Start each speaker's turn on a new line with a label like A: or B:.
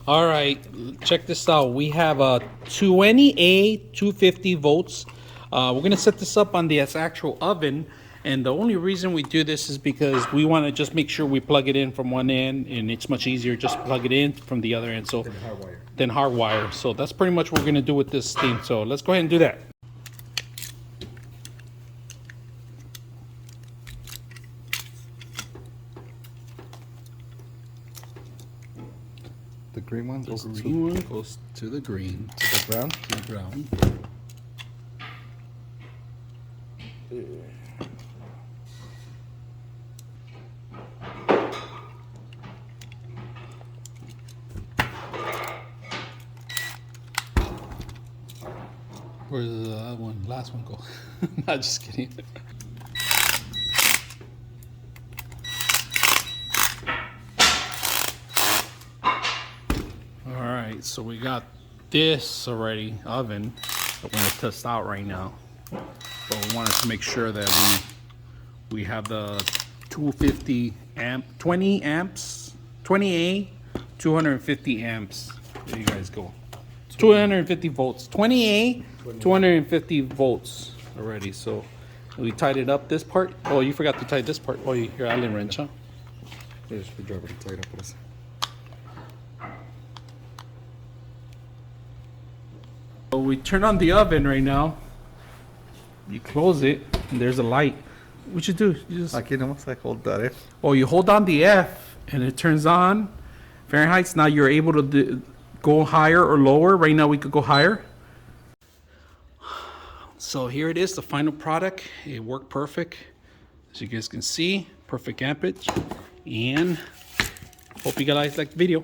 A: All right, check this out. We have a 20A 250 volts. We're gonna set this up on the actual oven, and the only reason we do this is because we want to just make sure we plug it in from one end, and it's much easier just to plug it in from the other end. So then hardwire. So that's pretty much what we're gonna do with this thing. So let's go ahead and do that.
B: The green one
A: goes to the green.
B: To the brown?
A: To the brown. Where's the one? Last one go? Not just kidding. Alright, so we got this already, oven, that we're going to test out right now. But we wanted to make sure that we have the 250 amp, 20 amps, 20A, 250 amps. There you guys go. 250 volts, 20A, 250 volts already. So we tied it up this part. Oh, you forgot to tie this part. Oh, your Allen wrench, huh?
B: There's the driver to tie it up with us.
A: So we turn on the oven right now. You close it, and there's a light. What you do? You just
B: Aquí nomás I hold that F.
A: Oh, you hold down the F, and it turns on Fahrenheit. Now you're able to go higher or lower. Right now we could go higher. So here it is, the final product. It worked perfect, as you guys can see. Perfect ampage, and hope you guys like the video.